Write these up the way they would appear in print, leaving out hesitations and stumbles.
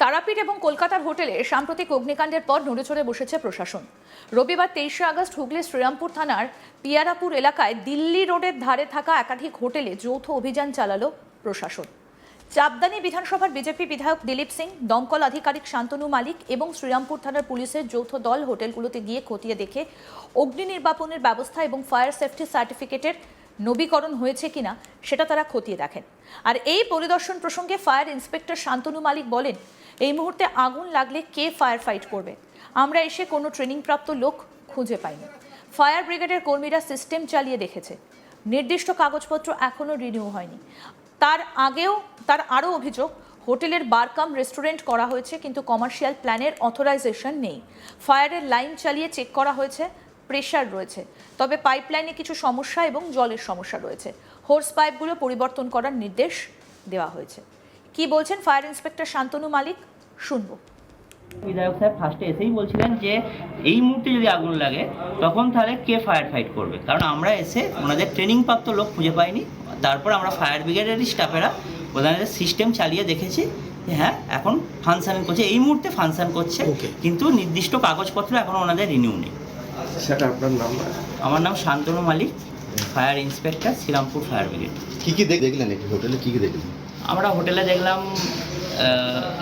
তারাপীঠ এবং কলকাতার হোটেলে সাম্প্রতিক অগ্নিকাণ্ডের পর নড়েচড়ে বসেছে প্রশাসন। রবিবার 23শে আগস্ট হুগলির শ্রীরামপুর থানার পিয়ারাপুর এলাকায় দিল্লি রোডের ধারে থাকা একাধিক হোটেলে যৌথ অভিযান চালালো প্রশাসন। চাপদানি বিধানসভার বিজেপি বিধায়ক দিলীপ সিং, দমকল আধিকারিক শান্তনু মালিক এবং শ্রীরামপুর থানার পুলিশের যৌথ দল হোটেলগুলোতে গিয়ে খতিয়ে দেখে অগ্নি নির্বাপনের ব্যবস্থা এবং ফায়ার সেফটি সার্টিফিকেটের নবীকরণ হয়েছে কিনা সেটা তারা খতিয়ে দেখেন। আর এই পরিদর্শন প্রসঙ্গে ফায়ার ইন্সপেক্টর শান্তনু মালিক বলেন, এই মুহূর্তে আগুন লাগলে কে ফায়ার ফাইট করবে? আমরা এসে কোনো ট্রেনিংপ্রাপ্ত লোক খুঁজে পাইনি। ফায়ার ব্রিগেডের কর্মীরা সিস্টেম চালিয়ে দেখেছে, নির্দিষ্ট কাগজপত্র এখনও রিনিউ হয়নি। তার আরও অভিযোগ, হোটেলের বার কাম রেস্টুরেন্ট করা হয়েছে কিন্তু কমার্শিয়াল প্ল্যানের অথরাইজেশন নেই। ফায়ারের লাইন চালিয়ে চেক করা হয়েছে, প্রেশার রয়েছে, তবে পাইপলাইনে কিছু সমস্যা এবং জলের সমস্যা রয়েছে। হোর্স পাইপগুলো পরিবর্তন করার নির্দেশ দেওয়া হয়েছে। কি বলছেন ফায়ার ইন্সপেক্টর শান্তনু মালিক, শুনবো। বিধায়ক স্যার ফার্স্টে এসেই বলছিলেন যে এই মুহূর্তে যদি আগুন লাগে তখন তাহলে কে ফায়ার ফাইট করবে, কারণ আমরা এসে ওনাদের ট্রেনিংপ্রাপ্ত লোক খুঁজে পাইনি। তারপর আমরা ফায়ার ব্রিগেডেরই স্টাফেরা ওনাদের সিস্টেম চালিয়ে দেখেছি যে হ্যাঁ এখন ফাংশন করছে, এই মুহূর্তে ফাংশন করছে, কিন্তু নির্দিষ্ট কাগজপত্র এখনও ওনাদের রিনিউ নেই। সেটা আপনার নাম? আমার নাম Shantanu Malik, fire inspector, Srirampur fire brigade. কী কী দেখলেন এই হোটেলে, কী কী দেখলেন? আমরা হোটেলে দেখলাম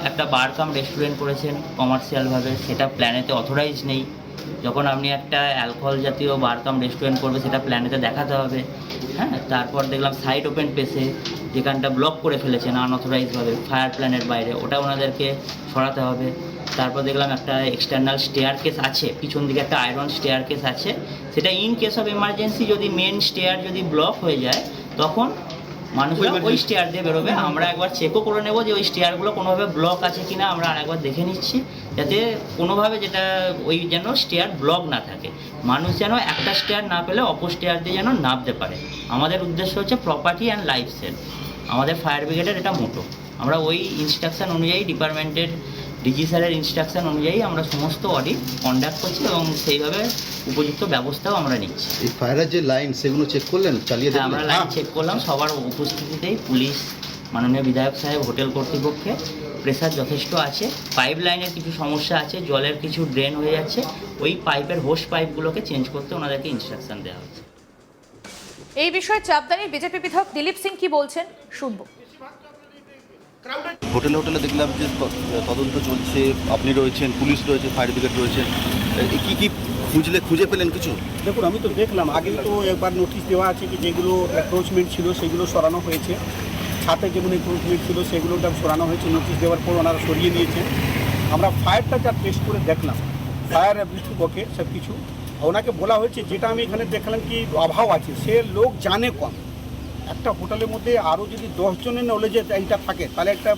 একটা বার কাম রেস্টুরেন্ট করেছেন কমার্শিয়ালভাবে, সেটা প্ল্যানেতে অথরাইজ নেই। যখন আপনি একটা অ্যালকোহল জাতীয় বার কাম রেস্টুরেন্ট করবে সেটা প্ল্যানেতে দেখাতে হবে। হ্যাঁ, তারপর দেখলাম সাইড ওপেন পেসে যেখানটা ব্লক করে ফেলেছেন আনঅথরাইজভাবে ফায়ার প্ল্যানের বাইরে, ওটা ওনাদেরকে সরাতে হবে। তারপর দেখলাম একটা এক্সটার্নাল স্টেয়ার কেস আছে, পিছন দিকে একটা আয়রন স্টেয়ার কেস আছে, সেটা ইন কেস অফ এমার্জেন্সি যদি মেন স্টেয়ার যদি ব্লক হয়ে যায় তখন মানুষরা ওই স্টেয়ার দিয়ে বেরোবে। আমরা একবার চেকও করে নেবো যে ওই স্টেয়ারগুলো কোনোভাবে ব্লক আছে কিনা, আমরা আরেকবার দেখে নিচ্ছি, যাতে কোনোভাবে যেটা ওই যেন স্টেয়ার ব্লক না থাকে, মানুষ যেন একটা স্টেয়ার না পেলে অপর স্টেয়ার দিয়ে যেন নামতে পারে। আমাদের উদ্দেশ্য হচ্ছে প্রপার্টি অ্যান্ড লাইফ সেভ, আমাদের ফায়ার ব্রিগেডের এটা মোটো। আমরা ওই ইনস্ট্রাকশান অনুযায়ী, ডিপার্টমেন্টের ডিজি স্যারের ইনস্ট্রাকশান অনুযায়ী আমরা সমস্ত অডিট কন্ডাক্ট করছি এবং সেইভাবে উপযুক্ত ব্যবস্থাও আমরা নিচ্ছি। এই ফায়ারের যে লাইন সেগুলো চেক করলেন, চালিয়ে দেখলেন? আমরা লাইন চেক করলাম, সবার উপস্থিতিতেই পুলিশ, মাননীয় বিধায়ক সাহেব, হোটেল কর্তৃপক্ষে প্রেসার যথেষ্ট আছে। পাইপ লাইনের কিছু সমস্যা আছে, জলের কিছু ড্রেন হয়ে যাচ্ছে, ওই পাইপের হোস পাইপগুলোকে চেঞ্জ করতে ওনাদেরকে ইনস্ট্রাকশন দেওয়া হচ্ছে। এই বিষয়ে চাপদানির বিজেপি বিধায়ক দিলীপ সিং কি বলছেন, শুনবো। হোটেলে দেখলাম যে তদন্ত চলছে, আপনি রয়েছেন, পুলিশ রয়েছে, ফায়ার ব্রিগেড রয়েছে, কী কী খুঁজে পেলেন কিছু? দেখুন, আমি তো দেখলাম, আগেই তো একবার নোটিশ দেওয়া আছে কি যেগুলো অ্যাপ্রোচমেন্ট ছিল সেগুলো সরানো হয়েছে, ছাতে যেমন অ্যাপ্রোচমেন্ট ছিল সেগুলোটা সরানো হয়েছে, নোটিশ দেওয়ার পর ওনারা সরিয়ে নিয়েছেন। আমরা ফায়ারটা যা টেস্ট করে দেখলাম, ফায়ার অ্যাবিলিটি বকে সব কিছু, ওনাকে বলা হয়েছে যেটা আমি এখানে দেখলাম কি অভাব আছে, সে লোক জানে কম। একটা হোটেলের মধ্যে আরও যদি 10 জনের নলেজে এইটা থাকে তাহলে একটা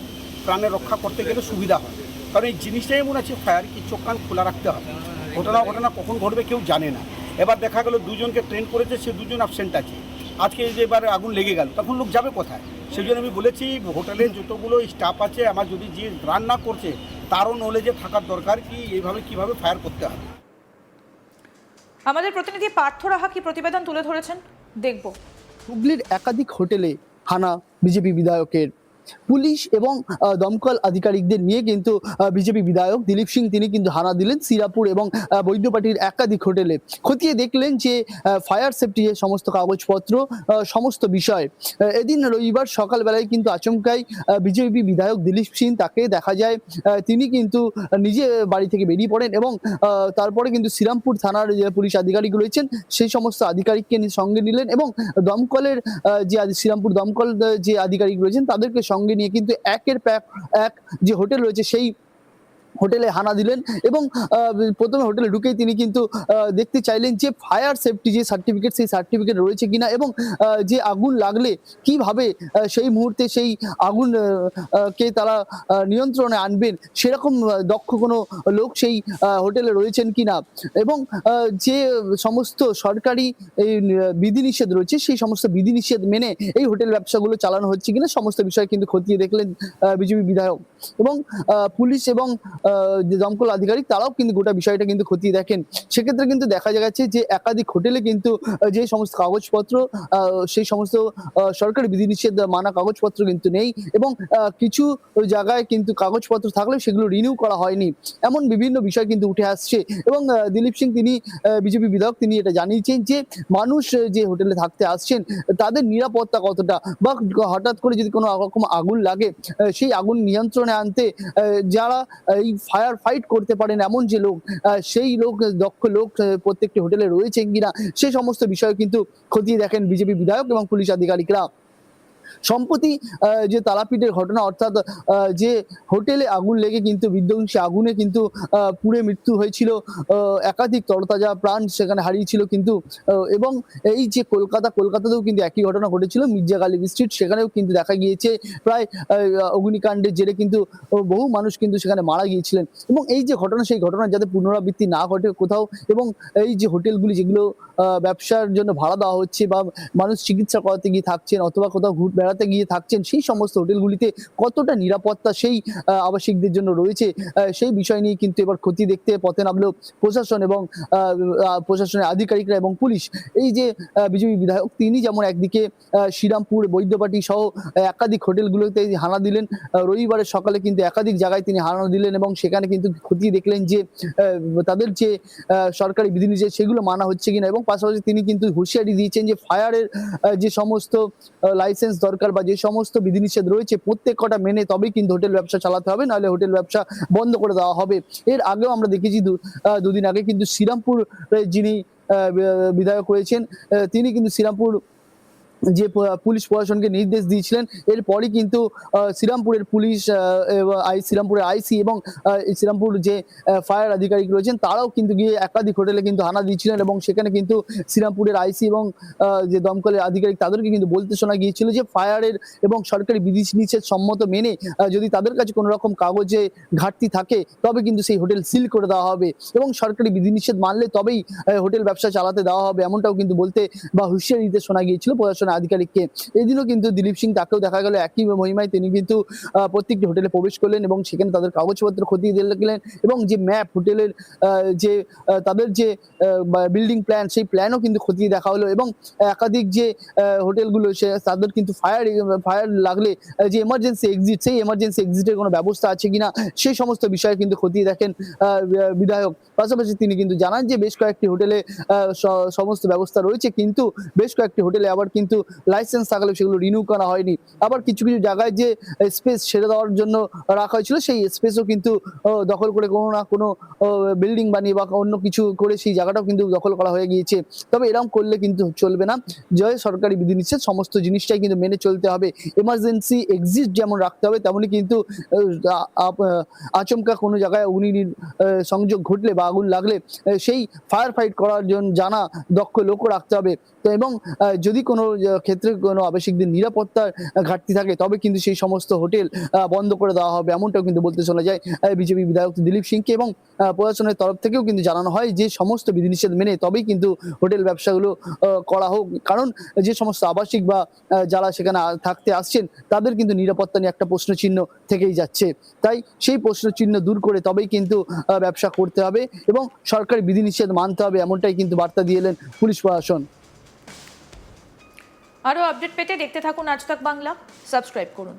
প্রাণে রক্ষা করতে গেলে সুবিধা হয়, কারণ এই জিনিসটাই এমন আছে, ফায়ার কি চোখ কান খোলা রাখতে হবে। ঘটনা কখন ঘটবে কেউ জানে না। এবার দেখা গেল দুজনকে ট্রেন করেছে, সে দুজন অ্যাবসেন্ট আছে, আজকে যে এবারে আগুন লেগে গেল তখন লোক যাবে কোথায়? সেই জন্য আমি বলেছি হোটেলের যতগুলো স্টাফ আছে, আমার যদি যে রান্না করছে তারও নলেজে থাকার দরকার কি এইভাবে কীভাবে ফায়ার করতে হবে। আমাদের প্রতিনিধি পার্থ রাহা কি প্রতিবেদন তুলে ধরেছেন, দেখব। হুগলির একাধিক হোটেলে হানা বিজেপি বিধায়কের। পুলিশ এবং দমকল আধিকারিকদের নিয়ে কিন্তু বিজেপি বিধায়ক দিলীপ সিং তিনি কিন্তু হানা দিলেন শ্রীরামপুর এবং বৈদ্যবাটির একাধিক হোটেলে। খতিয়ে দেখলেন যে ফায়ার সেফটি সমস্ত কাগজপত্র, সমস্ত বিষয়। এদিন রবিবার সকালবেলায় কিন্তু আচমকাই বিজেপি বিধায়ক দিলীপ সিং, তাকে দেখা যায় তিনি কিন্তু নিজে বাড়ি থেকে বেরিয়ে পড়েন এবং তারপরে কিন্তু শ্রীরামপুর থানার যে পুলিশ আধিকারিক রয়েছেন সেই সমস্ত আধিকারিককে সঙ্গে নিলেন এবং দমকলের যে শ্রীরামপুর দমকল যে আধিকারিক রয়েছেন তাদেরকে সঙ্গে নিয়ে কিন্তু একের পর এক যে হোটেল রয়েছে সেই হোটেলে হানা দিলেন এবং প্রথমে হোটেলে ঢুকেই তিনি কিন্তু দেখতে চাইলেন যে ফায়ার সেফটি যে সার্টিফিকেট, সেই সার্টিফিকেট রয়েছে কিনা এবং যে আগুন লাগলে কিভাবে সেই মুহূর্তে সেই আগুন কে তারা নিয়ন্ত্রণে আনবেন, সেরকম দক্ষ কোনো লোক সেই হোটেলে রয়েছেন কিনা এবং যে সমস্ত সরকারি এই বিধিনিষেধ রয়েছে সেই সমস্ত বিধিনিষেধ মেনে এই হোটেল ব্যবসাগুলো চালানো হচ্ছে কিনা, সমস্ত বিষয় কিন্তু খতিয়ে দেখলেন বিজেপি বিধায়ক। এবং পুলিশ এবং যে দমকল আধিকারিক তারাও কিন্তু গোটা বিষয়টা কিন্তু খতিয়ে দেখেন। সেক্ষেত্রে কিন্তু দেখা যাচ্ছে যে একাধিক হোটেলে কিন্তু যে সমস্ত কাগজপত্র সেই সমস্ত সরকারি বিধিনিষেধ মানা কাগজপত্র কিন্তু নেই এবং কিছু জায়গায় কিন্তু কাগজপত্র থাকলেও সেগুলো রিনিউ করা হয়নি, এমন বিভিন্ন বিষয় কিন্তু উঠে আসছে। এবং দিলীপ সিং তিনি বিজেপি বিধায়ক তিনি এটা জানিয়েছেন যে মানুষ যে হোটেলে থাকতে আসছেন তাদের নিরাপত্তা কতটা, বা হঠাৎ করে যদি কোনো রকম আগুন লাগে সেই আগুন নিয়ন্ত্রণে আনতে যারা এই ফায়ার ফাইট করতে পারেন এমন যে লোক সেই লোক দক্ষ লোক প্রত্যেকটি হোটেলে রয়েছেন কিনা সে সমস্ত বিষয় কিন্তু খতিয়ে দেখেন বিজেপি বিধায়ক এবং পুলিশ আধিকারিকরা। সম্প্রতি যে তারাপীঠের ঘটনা, অর্থাৎ যে হোটেলে আগুন লেগে কিন্তু বিধ্বংসী আগুনে কিন্তু পুড়ে মৃত্যু হয়েছিল, একাধিক তরতাজা প্রাণ সেখানে হারিয়েছিল কিন্তু, এবং এই যে কলকাতাতেও কিন্তু একই ঘটনা ঘটেছিল মির্জা গালিব স্ট্রিট, সেখানেও কিন্তু দেখা গিয়েছে প্রায় অগ্নিকাণ্ডের জেরে কিন্তু বহু মানুষ কিন্তু সেখানে মারা গিয়েছিলেন। এবং এই যে ঘটনা সেই ঘটনা যাতে পুনরাবৃত্তি না ঘটে কোথাও, এবং এই যে হোটেলগুলি যেগুলো ব্যবসার জন্য ভাড়া দেওয়া হচ্ছে বা মানুষ চিকিৎসা করাতে গিয়ে থাকছেন অথবা কোথাও বেড়াতে গিয়ে থাকছেন, সেই সমস্ত হোটেলগুলিতে কতটা নিরাপত্তা সেই আবাসিকদের জন্য রয়েছে সেই বিষয় নিয়ে কিন্তু এবার খতিয়ে দেখতে পথে নামলো প্রশাসন এবং প্রশাসনের আধিকারিকরা এবং পুলিশ। এই যে বিজেপি বিধায়ক তিনি যেমন একদিকে শ্রীরামপুর, বৈদ্যবাটি সহ একাধিক হোটেলগুলোতে হানা দিলেন, রবিবারের সকালে কিন্তু একাধিক জায়গায় তিনি হানা দিলেন এবং সেখানে কিন্তু খতিয়ে দেখলেন যে তাদের যে সরকারি বিধিনিষেধ সেগুলো মানা হচ্ছে কিনা, এবং পাশাপাশি তিনি কিন্তু হুঁশিয়ারি দিয়েছেন যে ফায়ারের যে সমস্ত লাইসেন্স দরকার বা যে সমস্ত বিধিনিষেধ রয়েছে প্রত্যেক কটা মেনে তবেই কিন্তু হোটেল ব্যবসা চালাতে হবে, নাহলে হোটেল ব্যবসা বন্ধ করে দেওয়া হবে। এর আগেও আমরা দেখেছি দুদিন আগে কিন্তু শ্রীরামপুর যিনি বিধায়ক রয়েছেন তিনি কিন্তু শ্রীরামপুর যে পুলিশ প্রশাসনকে নির্দেশ দিয়েছিলেন, এরপরই কিন্তু শ্রীরামপুরের পুলিশ, শ্রীরামপুরের আইসি এবং শ্রীরামপুর যে ফায়ার আধিকারিক রয়েছেন তারাও কিন্তু গিয়ে একাধিক হোটেলে কিন্তু হানা দিয়েছিলেন এবং সেখানে কিন্তু শ্রীরামপুরের আইসি এবং যে দমকলের আধিকারিক তাদেরকে কিন্তু বলতে শোনা গিয়েছিল যে ফায়ারের এবং সরকারি বিধিনিষেধ সম্মত মেনে যদি তাদের কাছে কোনো রকম কাগজে ঘাটতি থাকে তবে কিন্তু সেই হোটেল সিল করে দেওয়া হবে এবং সরকারি বিধিনিষেধ মানলে তবেই হোটেল ব্যবসা চালাতে দেওয়া হবে, এমনটাও কিন্তু বলতে বা হুঁশিয়ারি দিতে শোনা গিয়েছিল প্রশাসনের আধিকারিককে। এদিনও কিন্তু দিলীপ সিং তাকেও দেখা গেল একই মহিমায় তিনি কিন্তু প্রত্যেকটি হোটেলে প্রবেশ করলেন এবং সেখানে তাদের কাগজপত্র খতিয়ে দেখলেন এবং যে ম্যাপ হোটেলের যে তাদের যে বিল্ডিং প্ল্যান সেই প্ল্যানও কিন্তু খতিয়ে দেখা হলো এবং একাধিক যে হোটেলগুলো সে তাদের কিন্তু ফায়ার লাগলে যে এমার্জেন্সি এক্সিট সেই এমার্জেন্সি এক্সিটের কোনো ব্যবস্থা আছে কিনা সেই সমস্ত বিষয়ে কিন্তু খতিয়ে দেখেন বিধায়ক। পাশাপাশি তিনি কিন্তু জানান যে বেশ কয়েকটি হোটেলে সমস্ত ব্যবস্থা রয়েছে, কিন্তু বেশ কয়েকটি হোটেলে আবার কিন্তু লাইসেন্স থাকলে সেগুলো রিনিউ করা হয়নি, আবার কিছু কিছু জায়গায় যে স্পেস ছেড়ে দেওয়ার জন্য রাখা হয়েছিল সেই স্পেসও কিন্তু দখল করে কোনো না কোনো বিল্ডিং বানিয়ে বা অন্য কিছু করে সেই জায়গাটাও কিন্তু দখল করা হয়ে গিয়েছে। তবে এরকম করলে কিন্তু চলবে না, যে সরকারি বিধিনিষেধ সমস্ত জিনিসটাই কিন্তু মেনে চলতে হবে। এমার্জেন্সি এক্সিট যেমন রাখতে হবে তেমনি কিন্তু আচমকা কোনো জায়গায় অগ্নি সংযোগ ঘটলে বা আগুন লাগলে সেই ফায়ার ফাইট করার জন্য জানা দক্ষ লোকও রাখতে হবে। তো এবং যদি কোনো ক্ষেত্রে কোনো আবাসিকদের নিরাপত্তার ঘাটতি থাকে তবে কিন্তু সেই সমস্ত হোটেল বন্ধ করে দেওয়া হবে, এমনটাও কিন্তু বলতে শোনা যায় বিজেপি বিধায়ক দিলীপ সিংকে। এবং প্রশাসনের তরফ থেকেও কিন্তু জানানো হয় যে সমস্ত বিধিনিষেধ মেনে তবেই কিন্তু হোটেল ব্যবসাগুলো করা হোক, কারণ যে সমস্ত আবাসিক বা যারা সেখানে থাকতে আসছেন তাদের কিন্তু নিরাপত্তা নিয়ে একটা প্রশ্নচিহ্ন থেকেই যাচ্ছে। তাই সেই প্রশ্নচিহ্ন দূর করে তবেই কিন্তু ব্যবসা করতে হবে এবং সরকারি বিধিনিষেধ মানতে হবে, এমনটাই কিন্তু বার্তা দিয়ে এলেন পুলিশ প্রশাসন। আরও আপডেট পেতে দেখতে থাকুন আজ তাক বাংলা, সাবস্ক্রাইব করুন।